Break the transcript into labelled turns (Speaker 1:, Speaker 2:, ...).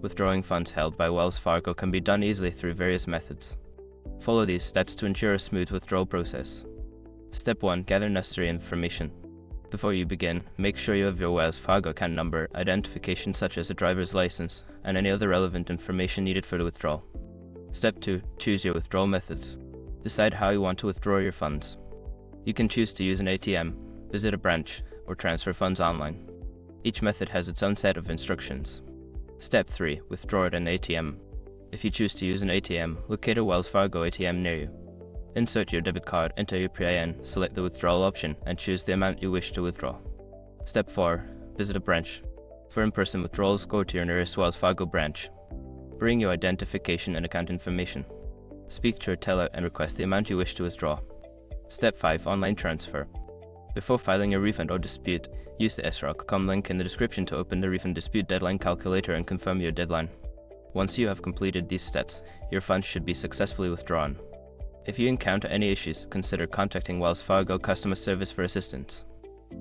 Speaker 1: withdrawing funds held by Wells Fargo can be done easily through various methods. Follow these steps to ensure a smooth withdrawal process. Step 1. Gather necessary information. Before you begin, make sure you have your Wells Fargo account number, identification such as a driver's license, and any other relevant information needed for the withdrawal. Step 2. Choose your withdrawal methods. Decide how you want to withdraw your funds. You can choose to use an ATM, visit a branch, or transfer funds online. Each method has its own set of instructions. Step 3. Withdraw at an ATM. If you choose to use an ATM, locate a Wells Fargo ATM near you. Insert your debit card, enter your PIN, select the withdrawal option, and choose the amount you wish to withdraw. Step 4. Visit a branch. For in-person withdrawals, go to your nearest Wells Fargo branch. Bring your identification and account information. Speak to your teller and request the amount you wish to withdraw. Step 5. Online transfer. Before filing a refund or dispute, use the sroc.com link in the description to open the refund dispute deadline calculator and confirm your deadline. Once you have completed these steps, your funds should be successfully withdrawn. If you encounter any issues, consider contacting Wells Fargo customer service for assistance.